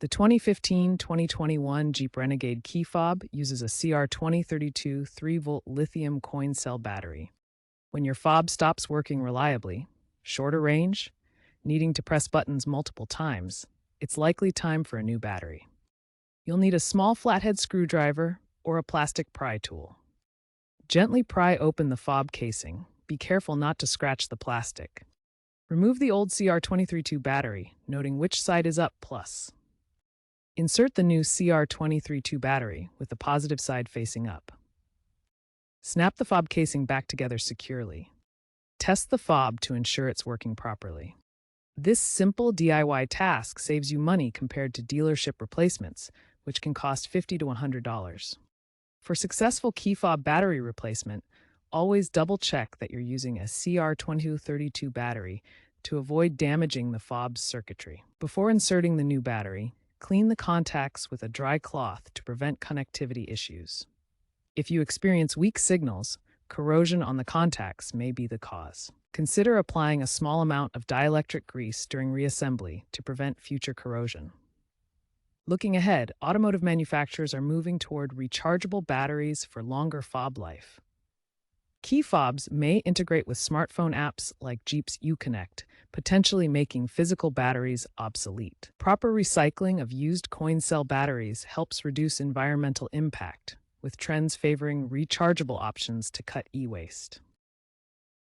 The 2015-2021 Jeep Renegade key fob uses a CR2032 3-volt lithium coin cell battery. When your fob stops working reliably, shorter range, needing to press buttons multiple times, it's likely time for a new battery. You'll need a small flathead screwdriver or a plastic pry tool. Gently pry open the fob casing. Be careful not to scratch the plastic. Remove the old CR232 battery, noting which side is up plus. Insert the new CR232 battery with the positive side facing up. Snap the fob casing back together securely. Test the fob to ensure it's working properly. This simple DIY task saves you money compared to dealership replacements, which can cost $50 to $100. For successful key fob battery replacement, always double-check that you're using a CR232 battery to avoid damaging the fob's circuitry. Before inserting the new battery, clean the contacts with a dry cloth to prevent connectivity issues. If you experience weak signals, corrosion on the contacts may be the cause. Consider applying a small amount of dielectric grease during reassembly to prevent future corrosion. Looking ahead, automotive manufacturers are moving toward rechargeable batteries for longer fob life. Key fobs may integrate with smartphone apps like Jeep's Uconnect, potentially making physical batteries obsolete. Proper recycling of used coin cell batteries helps reduce environmental impact, with trends favoring rechargeable options to cut e-waste.